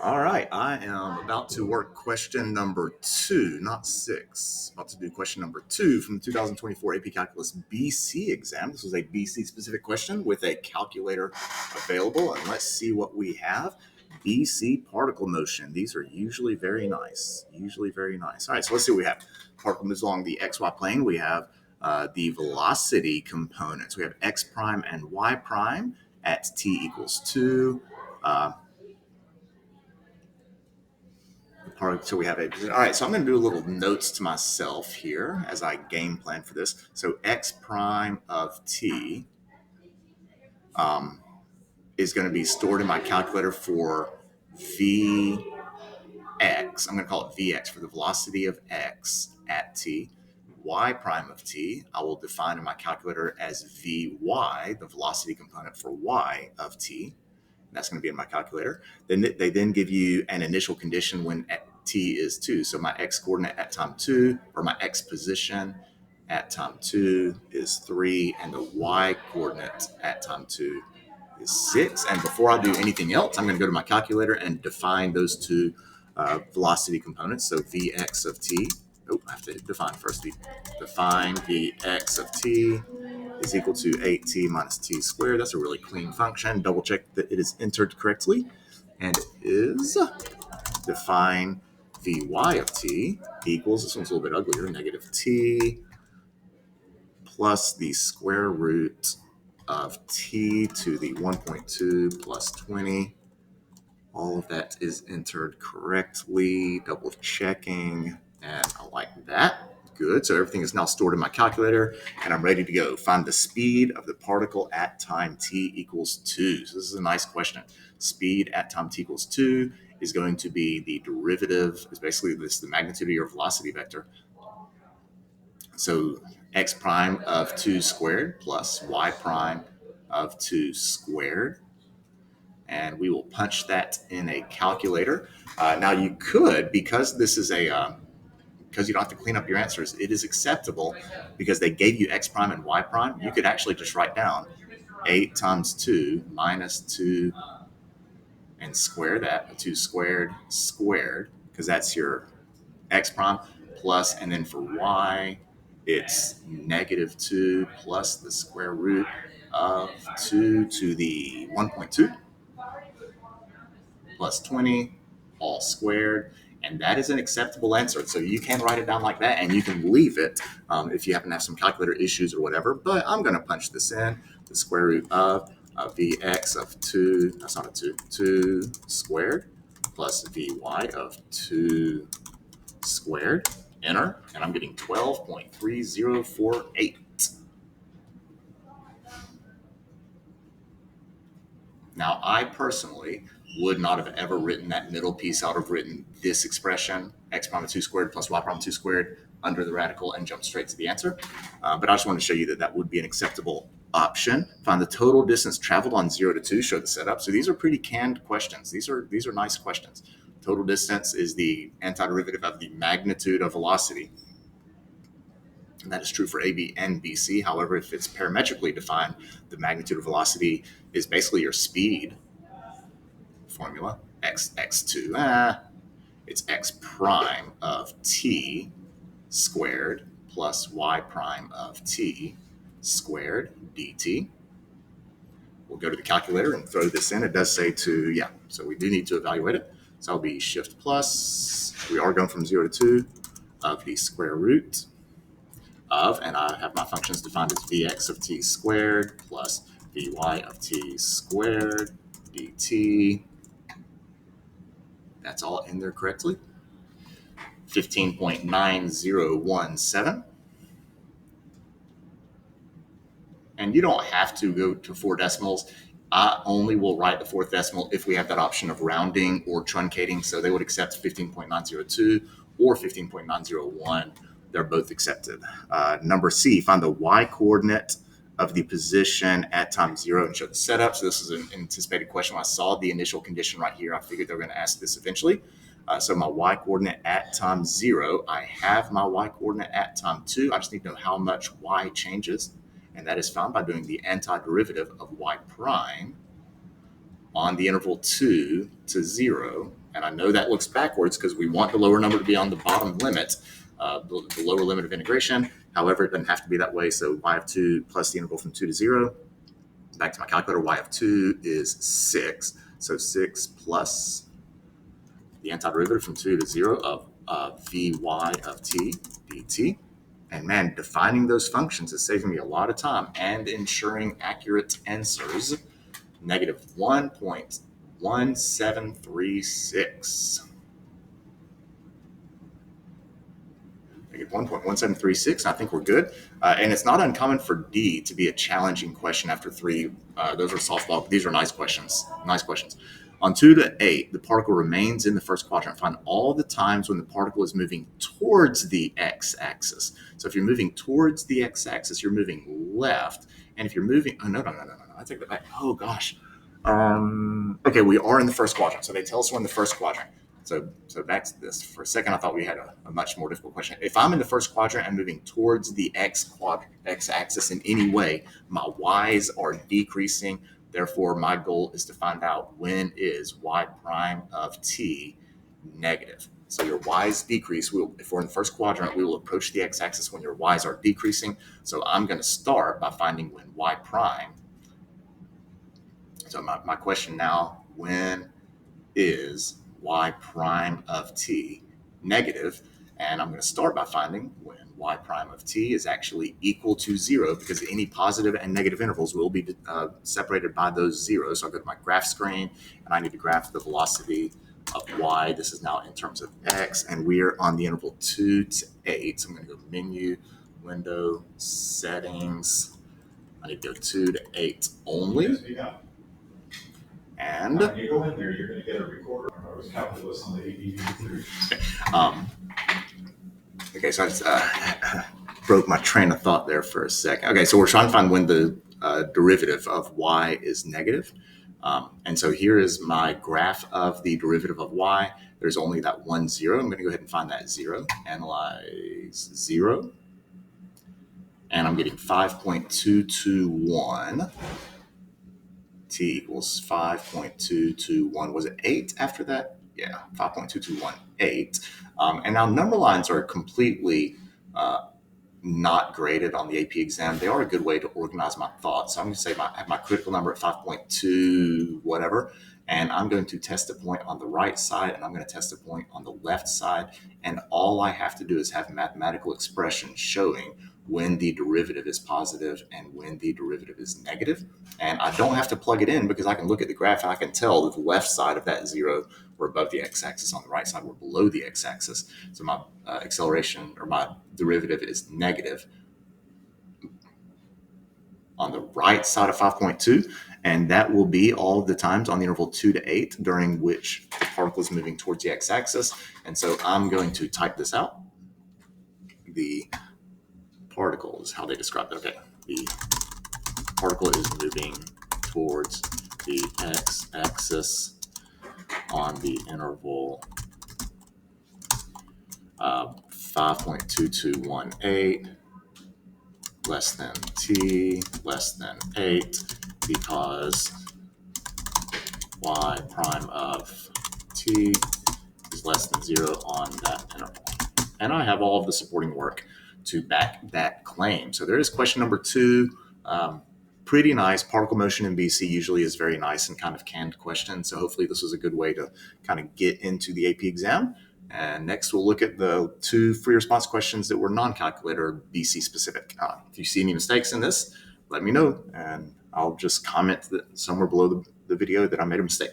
All right, I am about to work question number 2, not 6. About to do question number 2 from the 2024 AP Calculus BC exam. This was a BC specific question with a calculator available, and let's see what we have. BC particle motion. These are usually very nice. Usually very nice. All right, so let's see what we have. Particle moves along the xy plane. We have the velocity components. We have x prime and y prime at t equals 2. So we have a, all right, so I'm going to do a little notes to myself here as I game plan for this. So x prime of t is going to be stored in my calculator for Vx. I'm going to call it Vx for the velocity of x at t. Y prime of t, I will define in my calculator as Vy, the velocity component for y of t. That's going to be in my calculator. Then they then give you an initial condition when t is 2. So my x coordinate at time 2, or my x position at time 2 is 3, and the y coordinate at time 2 is 6. And before I do anything else, I'm going to go to my calculator and define those two velocity components. So Vx of t, I have to define first. Define Vx of t is equal to 8t minus t squared. That's a really clean function. Double check that it is entered correctly. And it is. Define Vy of t equals, this one's a little bit uglier, negative t plus the square root of t to the 1.2 plus 20. All of that is entered correctly. Double checking. And I like that. Good. So everything is now stored in my calculator and I'm ready to go. Find the speed of the particle at time t equals 2. So this is a nice question. Speed at time t equals 2 is going to be the derivative, is basically this the magnitude of your velocity vector. So x prime of 2 squared plus y prime of 2 squared. And we will punch that in a calculator. Now you could, because this is because you don't have to clean up your answers, it is acceptable because they gave you x prime and y prime. You could actually just write down 8 times 2 minus 2 and square that, 2 squared, because that's your x prime, plus, and then for y, it's negative 2 plus the square root of 2 to the 1.2 plus 20, all squared. And that is an acceptable answer. So you can write it down like that, and you can leave it if you happen to have some calculator issues or whatever. But I'm going to punch this in, the square root of Vx of 2, that's not a 2, 2 squared, plus Vy of 2 squared, enter, and I'm getting 12.3048. Now, I personally would not have ever written that middle piece. I would have written this expression, x prime of 2 squared plus y prime of 2 squared, under the radical and jump straight to the answer. But I just wanted to show you that that would be an acceptable option. Find the total distance traveled on 0 to 2, show the setup. So these are pretty canned questions. These are nice questions. Total distance is the antiderivative of the magnitude of velocity. And that is true for AB and BC. However, if it's parametrically defined, the magnitude of velocity is basically your speed formula, x2, it's x prime of t squared plus y prime of t squared dt. We'll go to the calculator and throw this in. It does say to, yeah, so we do need to evaluate it. So I'll be shift plus, we are going from 0 to 2 of the square root of, and I have my functions defined as Vx of t squared plus Vy of t squared dt. That's all in there correctly. 15.9017. And you don't have to go to 4 decimals. I only will write the 4th decimal if we have that option of rounding or truncating. So they would accept 15.902 or 15.901. They're both accepted. Number C, find the y coordinate of the position at time 0 and show the setup. So this is an anticipated question. When I saw the initial condition right here, I figured they were going to ask this eventually. So my y coordinate at time 0, I have my y coordinate at time 2. I just need to know how much y changes. And that is found by doing the antiderivative of y prime on the interval 2 to 0 And I know that looks backwards because we want the lower number to be on the bottom limit, the lower limit of integration. However, it doesn't have to be that way. So y of 2 plus the interval from 2 to 0. Back to my calculator, y of 2 is 6. So 6 plus the antiderivative from 2 to 0 of Vy of t dt. And man, defining those functions is saving me a lot of time and ensuring accurate answers. Negative 1.1736. Negative 1.1736. I think we're good. And it's not uncommon for D to be a challenging question after 3. Those are softball. These are nice questions. Nice questions. On 2 to 8, the particle remains in the first quadrant. Find all the times when the particle is moving towards the x-axis. So if you're moving towards the x-axis, you're moving left. And if you're moving, oh, no, I take that back. Oh, gosh. Okay, we are in the first quadrant. So they tell us we're in the first quadrant. So back to this. For a second, I thought we had a much more difficult question. If I'm in the first quadrant and moving towards the x-axis in any way, my y's are decreasing. Therefore, my goal is to find out when is y prime of t negative. So your y's decrease. If we're in the first quadrant, we will approach the x-axis when your y's are decreasing. So I'm going to start by finding when y prime. So my question now, when is y prime of t negative? And I'm going to start by finding when y prime of t is actually equal to 0, because any positive and negative intervals will be separated by those zeros. So I go to my graph screen, and I need to graph the velocity of y. This is now in terms of x, and we're on the interval 2 to 8. So I'm going to go menu, window, settings. I need to go 2 to 8 only. And you go in there, you're going to get a recorder. I was calculus on the ADV3. Okay, so I just broke my train of thought there for a second. Okay, so we're trying to find when the derivative of y is negative. And so here is my graph of the derivative of y. There's only that 1, 0. I'm going to go ahead and find that 0. Analyze 0. And I'm getting 5.221. T equals 5.221. Was it 8 after that? Yeah, 5.2218. And now number lines are completely not graded on the AP exam. They are a good way to organize my thoughts. So I'm going to say I have my critical number at 5.2 whatever, and I'm going to test a point on the right side, and I'm going to test a point on the left side. And all I have to do is have mathematical expressions showing when the derivative is positive and when the derivative is negative. And I don't have to plug it in, because I can look at the graph and I can tell that the left side of that 0, we're above the x-axis. On the right side, we're below the x-axis. So my acceleration, or my derivative, is negative on the right side of 5.2. And that will be all of the times on the interval 2 to 8 during which the particle is moving towards the x-axis. And so I'm going to type this out. The particle is how they describe it. Okay, the particle is moving towards the x-axis on the interval 5.2218 less than t less than 8, because y prime of t is less than 0 on that interval. And I have all of the supporting work to back that claim. So there is question number 2. Pretty nice. Particle motion in BC usually is very nice and kind of canned question. So hopefully this was a good way to kind of get into the AP exam. And next we'll look at the 2 free response questions that were non-calculator BC specific. If you see any mistakes in this, let me know, and I'll just comment that somewhere below the video that I made a mistake.